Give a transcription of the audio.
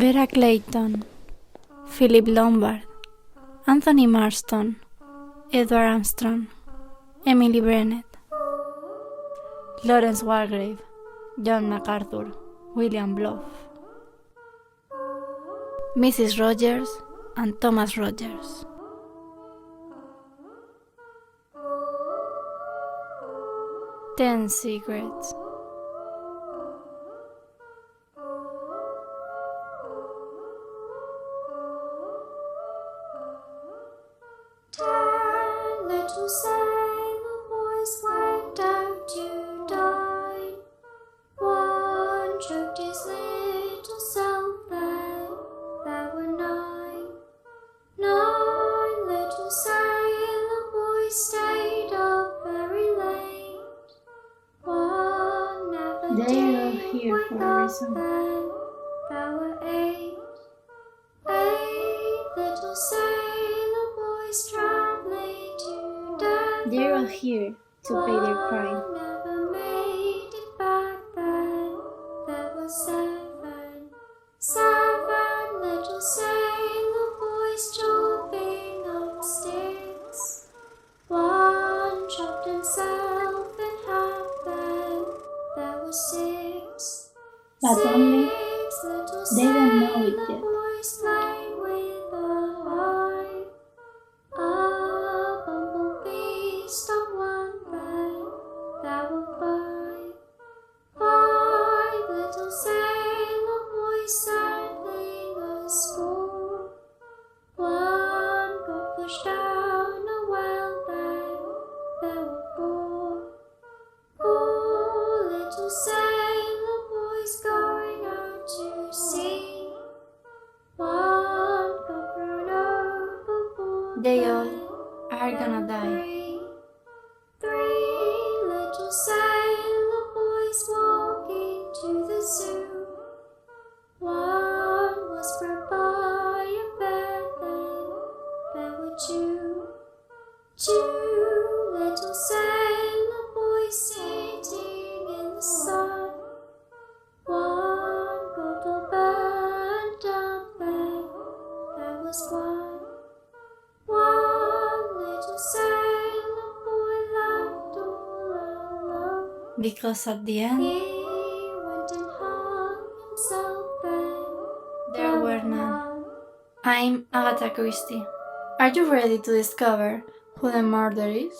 Vera Clayton, Philip Lombard, Anthony Marston, Edward Armstrong, Emily Brennett, Lawrence Wargrave, John MacArthur, William Bluff, Mrs. Rogers and Thomas Rogers. Ten Secrets. Little sailor boys went out to dine. One choked his little self, then there were nine. 9 little sailor boys stayed up very late. One never They are did here wake for a up, reason. then there were 8. 8 little sailor boys traveling to death. They are all here to pay their crime. One never made it back then. There were 7. 7 little sailor boys chopping up sticks. One chopped himself in half then. There were 6. But only 6 little they don't know it sailor yet. boys playing with a hive. A bumblebee stopped one then. There were 5. 5 little sailor boys settling a score. One got pushed down a well then. There were 4. 4 little sailor boys going out to sea. One got thrown overboard. They all then are gonna die. 3 little sailor boys walking to the zoo. One was brought by a bear then. There were 2. 2 little sailor boys sitting in the sun. One got all burnt up then. There was 1. 1 little sailor boy left all alone. Because at the end, He went and hung himself then. there were none. I'm Agatha Christie. Are you ready to discover who the murderer is?